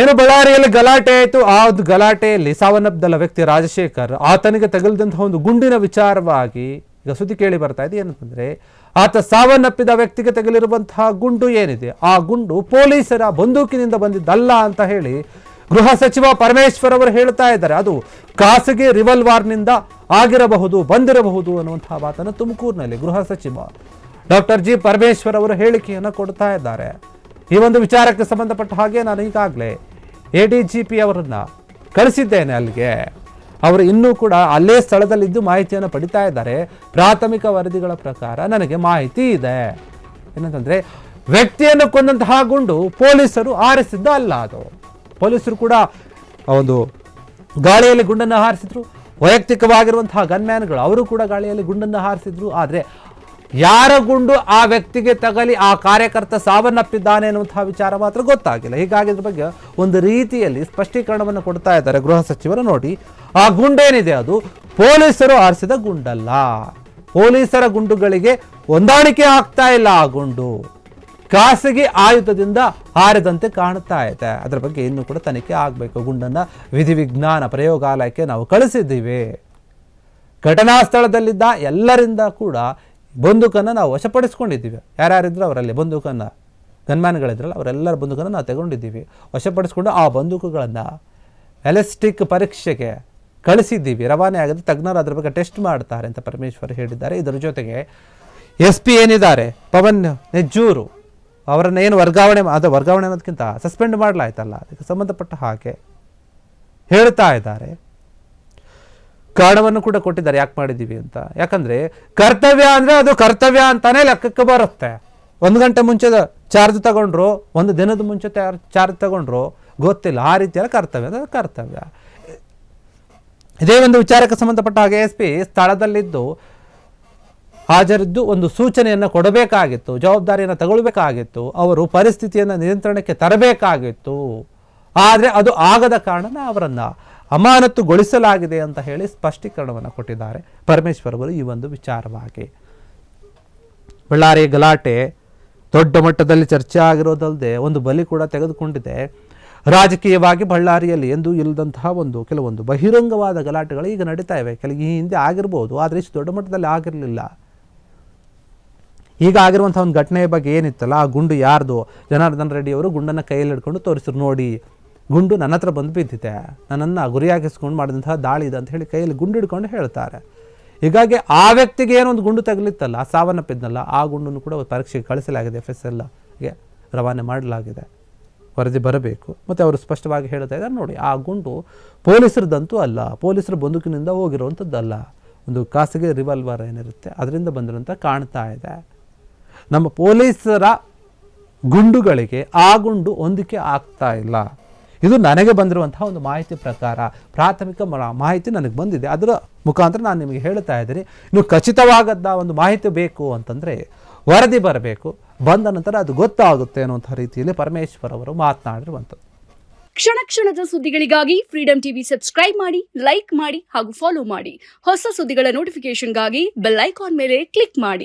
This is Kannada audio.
ಏನು ಬಳ್ಳಾರಿಯಲ್ಲಿ ಗಲಾಟೆ ಆಯಿತು. ಆ ಒಂದು ಗಲಾಟೆಯಲ್ಲಿ ಸಾವನ್ನಪ್ಪಿದ ವ್ಯಕ್ತಿ ರಾಜಶೇಖರ್, ಆತನಿಗೆ ತಗುಲಿದಂತಹ ಒಂದು ಗುಂಡಿನ ವಿಚಾರವಾಗಿ ಈಗ ಸುದ್ದಿ ಕೇಳಿ ಬರ್ತಾ ಇದೆ. ಏನಂತಂದ್ರೆ, ಆತ ಸಾವನ್ನಪ್ಪಿದ ವ್ಯಕ್ತಿಗೆ ತಗುಲಿರುವಂತಹ ಗುಂಡು ಏನಿದೆ, ಆ ಗುಂಡು ಪೊಲೀಸರ ಬಂದೂಕಿನಿಂದ ಬಂದಿದ್ದಲ್ಲ ಅಂತ ಹೇಳಿ ಗೃಹ ಸಚಿವ ಪರಮೇಶ್ವರ್ ಅವರು ಹೇಳ್ತಾ ಇದ್ದಾರೆ. ಅದು ಖಾಸಗಿ ರಿವಲ್ವಾರ್ನಿಂದ ಆಗಿರಬಹುದು, ಬಂದಿರಬಹುದು ಅನ್ನುವಂತಹ ಮಾತನ್ನು ತುಮಕೂರಿನಲ್ಲಿ ಗೃಹ ಸಚಿವ ಡಾಕ್ಟರ್ ಜಿ ಪರಮೇಶ್ವರ್ ಅವರು ಹೇಳಿಕೆಯನ್ನು ಕೊಡ್ತಾ ಇದ್ದಾರೆ. ಈ ಒಂದು ವಿಚಾರಕ್ಕೆ ಸಂಬಂಧಪಟ್ಟ ಹಾಗೆ ನಾನು ಈಗಾಗಲೇ ADGP ಅವರನ್ನ ಕಳಿಸಿದ್ದೇನೆ ಅಲ್ಲಿಗೆ. ಅವರು ಇನ್ನೂ ಕೂಡ ಅಲ್ಲೇ ಸ್ಥಳದಲ್ಲಿದ್ದು ಮಾಹಿತಿಯನ್ನು ಪಡಿತಾ ಇದ್ದಾರೆ. ಪ್ರಾಥಮಿಕ ವರದಿಗಳ ಪ್ರಕಾರ ನನಗೆ ಮಾಹಿತಿ ಇದೆ. ಏನಂತಂದ್ರೆ, ವ್ಯಕ್ತಿಯನ್ನು ಕೊಂದಂತಹ ಗುಂಡು ಪೊಲೀಸರು ಆರಿಸಿದ್ದು ಅಲ್ಲ. ಅದು ಪೊಲೀಸರು ಕೂಡ ಒಂದು ಗಾಳಿಯಲ್ಲಿ ಗುಂಡನ್ನು ಹಾರಿಸಿದ್ರು. ವೈಯಕ್ತಿಕವಾಗಿರುವಂತಹ ಗನ್ಮ್ಯಾನ್ಗಳು ಅವರು ಕೂಡ ಗಾಳಿಯಲ್ಲಿ ಗುಂಡನ್ನು ಹಾರಿಸಿದ್ರು. ಆದರೆ ಯಾರ ಗುಂಡು ಆ ವ್ಯಕ್ತಿಗೆ ತಗಲಿ ಆ ಕಾರ್ಯಕರ್ತ ಸಾವನ್ನಪ್ಪಿದ್ದಾನೆ ಅನ್ನುವಂತಹ ವಿಚಾರ ಮಾತ್ರ ಗೊತ್ತಾಗಿಲ್ಲ. ಹೀಗಾಗಿ ಇದ್ರ ಬಗ್ಗೆ ಒಂದು ರೀತಿಯಲ್ಲಿ ಸ್ಪಷ್ಟೀಕರಣವನ್ನು ಕೊಡ್ತಾ ಇದ್ದಾರೆ ಗೃಹ ಸಚಿವರು. ನೋಡಿ, ಆ ಗುಂಡೇನಿದೆ ಅದು ಪೊಲೀಸರು ಆರಿಸಿದ ಗುಂಡಲ್ಲ. ಪೊಲೀಸರ ಗುಂಡುಗಳಿಗೆ ಹೊಂದಾಣಿಕೆ ಆಗ್ತಾ ಇಲ್ಲ. ಆ ಗುಂಡು ಖಾಸಗಿ ಆಯುಧದಿಂದ ಹಾರಿದಂತೆ ಕಾಣ್ತಾ ಇದೆ. ಅದರ ಬಗ್ಗೆ ಇನ್ನೂ ಕೂಡ ತನಿಖೆ ಆಗಬೇಕು. ಗುಂಡನ್ನ ವಿಧಿವಿಜ್ಞಾನ ಪ್ರಯೋಗಾಲಯಕ್ಕೆ ನಾವು ಕಳಿಸಿದ್ದೀವಿ. ಘಟನಾ ಸ್ಥಳದಲ್ಲಿದ್ದ ಎಲ್ಲರಿಂದ ಕೂಡ ಬಂದೂಕನ್ನು ನಾವು ವಶಪಡಿಸ್ಕೊಂಡಿದ್ದೀವಿ. ಯಾರ್ಯಾರಿದ್ರು ಅವರಲ್ಲಿ ಬಂದೂಕನ್ನು, ಗನ್ಮ್ಯಾನ್ಗಳಿದ್ರಲ್ಲ ಅವರೆಲ್ಲರ ಬಂದೂಕನ್ನು ನಾವು ತಗೊಂಡಿದ್ದೀವಿ. ವಶಪಡಿಸ್ಕೊಂಡು ಆ ಬಂದೂಕುಗಳನ್ನು ಎಲೆಸ್ಟಿಕ್ ಪರೀಕ್ಷೆಗೆ ಕಳಿಸಿದ್ದೀವಿ. ರವಾನೆ ಆಗದೆ ತಜ್ಞರು ಅದರ ಬಗ್ಗೆ ಟೆಸ್ಟ್ ಮಾಡ್ತಾರೆ ಅಂತ ಪರಮೇಶ್ವರ್ ಹೇಳಿದ್ದಾರೆ. ಇದರ ಜೊತೆಗೆ SP ಏನಿದ್ದಾರೆ ಪವನ್ ನೆಜ್ಜೂರು ಅವರನ್ನು ಏನು ವರ್ಗಾವಣೆ ಅನ್ನೋದಕ್ಕಿಂತ ಸಸ್ಪೆಂಡ್ ಮಾಡಲಾಯ್ತಲ್ಲ, ಅದಕ್ಕೆ ಸಂಬಂಧಪಟ್ಟ ಹಾಗೆ ಹೇಳ್ತಾ ಇದ್ದಾರೆ. ಕಾರಣವನ್ನು ಕೂಡ ಕೊಟ್ಟಿದ್ದಾರೆ ಯಾಕೆ ಮಾಡಿದ್ದೀವಿ ಅಂತ. ಯಾಕಂದ್ರೆ ಕರ್ತವ್ಯ ಅಂದ್ರೆ ಅದು ಕರ್ತವ್ಯ ಅಂತಾನೆ ಲೆಕ್ಕಕ್ಕೆ ಬರುತ್ತೆ. 1 ಗಂಟೆ ಮುಂಚೆ ಚಾರ್ಜ್ ತಗೊಂಡ್ರು, 1 ದಿನದ ಮುಂಚೆ ಚಾರ್ಜ್ ತಗೊಂಡ್ರು ಗೊತ್ತಿಲ್ಲ. ಆ ರೀತಿಯಲ್ಲಿ ಕರ್ತವ್ಯ ಅಂದ್ರೆ ಕರ್ತವ್ಯ. ಇದೇ ಒಂದು ವಿಚಾರಕ್ಕೆ ಸಂಬಂಧಪಟ್ಟ ಹಾಗೆ SP ಸ್ಥಳದಲ್ಲಿದ್ದು ಹಾಜರಿದ್ದು ಒಂದು ಸೂಚನೆಯನ್ನು ಕೊಡಬೇಕಾಗಿತ್ತು, ಜವಾಬ್ದಾರಿಯನ್ನು ತಗೊಳ್ಬೇಕಾಗಿತ್ತು, ಅವರು ಪರಿಸ್ಥಿತಿಯನ್ನು ನಿಯಂತ್ರಣಕ್ಕೆ ತರಬೇಕಾಗಿತ್ತು. ಆದರೆ ಅದು ಆಗದ ಕಾರಣ ಅವರನ್ನ ಅಮಾನತುಗೊಳಿಸಲಾಗಿದೆ ಅಂತ ಹೇಳಿ ಸ್ಪಷ್ಟೀಕರಣವನ್ನು ಕೊಟ್ಟಿದ್ದಾರೆ ಪರಮೇಶ್ವರ್ ಅವರು. ಈ ಒಂದು ವಿಚಾರವಾಗಿ ಬಳ್ಳಾರಿ ಗಲಾಟೆ ದೊಡ್ಡ ಮಟ್ಟದಲ್ಲಿ ಚರ್ಚೆ ಆಗಿರೋದಲ್ಲದೆ ಒಂದು ಬಲಿ ಕೂಡ ತೆಗೆದುಕೊಂಡಿದೆ. ರಾಜಕೀಯವಾಗಿ ಬಳ್ಳಾರಿಯಲ್ಲಿ ಎಂದೂ ಇಲ್ಲದಂತಹ ಕೆಲವೊಂದು ಬಹಿರಂಗವಾದ ಗಲಾಟೆಗಳು ಈಗ ನಡೀತಾ ಇವೆ. ಈ ಹಿಂದೆ ಆಗಿರ್ಬೋದು, ಆದರೆ ಇಷ್ಟು ದೊಡ್ಡ ಮಟ್ಟದಲ್ಲಿ ಆಗಿರಲಿಲ್ಲ. ಈಗ ಆಗಿರುವಂತಹ ಒಂದು ಘಟನೆಯ ಬಗ್ಗೆ ಏನಿತ್ತಲ್ಲ, ಆ ಗುಂಡು ಯಾರ್ದು, ಜನಾರ್ದನ್ ರೆಡ್ಡಿ ಅವರು ಗುಂಡನ್ನು ಕೈಯಲ್ಲಿ ಹಿಡ್ಕೊಂಡು ತೋರಿಸಿದ್ರು. ನೋಡಿ, ಗುಂಡು ನನ್ನ ಹತ್ರ ಬಂದು ಬಿದ್ದಿದೆ, ನನ್ನನ್ನು ಗುರಿಯಾಗಿಸ್ಕೊಂಡು ಮಾಡಿದಂತಹ ದಾಳಿ ಇದೆ ಅಂತ ಹೇಳಿ ಕೈಯಲ್ಲಿ ಗುಂಡು ಹಿಡ್ಕೊಂಡು ಹೇಳ್ತಾರೆ. ಹೀಗಾಗಿ ಆ ವ್ಯಕ್ತಿಗೆ ಏನೊಂದು ಗುಂಡು ತಗಲಿತ್ತಲ್ಲ, ಸಾವನ್ನಪ್ಪಿದ್ನಲ್ಲ, ಆ ಗುಂಡನ್ನು ಕೂಡ ಪರೀಕ್ಷೆಗೆ ಕಳಿಸಲಾಗಿದೆ. FSLಗೆ ರವಾನೆ ಮಾಡಲಾಗಿದೆ. ವರದಿ ಬರಬೇಕು. ಮತ್ತು ಅವರು ಸ್ಪಷ್ಟವಾಗಿ ಹೇಳ್ತಾ ಇದ್ದಾರೆ, ನೋಡಿ, ಆ ಗುಂಡು ಪೊಲೀಸರದಂತೂ ಅಲ್ಲ, ಪೊಲೀಸರ ಬಂದೂಕಿನಿಂದ ಹೋಗಿರುವಂಥದ್ದಲ್ಲ, ಒಂದು ಖಾಸಗಿ ರಿವಾಲ್ವರ್ ಏನಿರುತ್ತೆ ಅದರಿಂದ ಬಂದಿರುವಂಥ ಕಾಣ್ತಾ ಇದೆ. ನಮ್ಮ ಪೊಲೀಸರ ಗುಂಡುಗಳಿಗೆ ಆ ಗುಂಡು ಹೊಂದಿಕೆ ಆಗ್ತಾ ಇಲ್ಲ. ಇದು ನನಗೆ ಬಂದಿರುವಂತಹ ಒಂದು ಮಾಹಿತಿ ಪ್ರಕಾರ, ಪ್ರಾಥಮಿಕ ಮಾಹಿತಿ ನನಗೆ ಬಂದಿದೆ. ಅದರ ಮುಖಾಂತರ ನಾನು ನಿಮಗೆ ಹೇಳ್ತಾ ಇದ್ದೀನಿ. ಇನ್ನು ಖಚಿತವಾದ ಒಂದು ಮಾಹಿತಿ ಬೇಕು ಅಂತಂದರೆ ವರದಿ ಬರಬೇಕು. ಬಂದ ನಂತರ ಅದು ಗೊತ್ತಾಗುತ್ತೆ ಅನ್ನುವಂಥ ರೀತಿಯಲ್ಲಿ ಪರಮೇಶ್ವರ್ ಅವರು ಮಾತನಾಡಿರುವಂಥದ್ದು. ಕ್ಷಣ ಕ್ಷಣದ ಸುದ್ದಿಗಳಿಗಾಗಿ ಫ್ರೀಡಂ ಟಿವಿ ಸಬ್ಸ್ಕ್ರೈಬ್ ಮಾಡಿ, ಲೈಕ್ ಮಾಡಿ ಹಾಗೂ ಫಾಲೋ ಮಾಡಿ. ಹೊಸ ಸುದ್ದಿಗಳ ನೋಟಿಫಿಕೇಶನ್ಗಾಗಿ ಬೆಲ್ ಐಕಾನ್ ಮೇಲೆ ಕ್ಲಿಕ್ ಮಾಡಿ.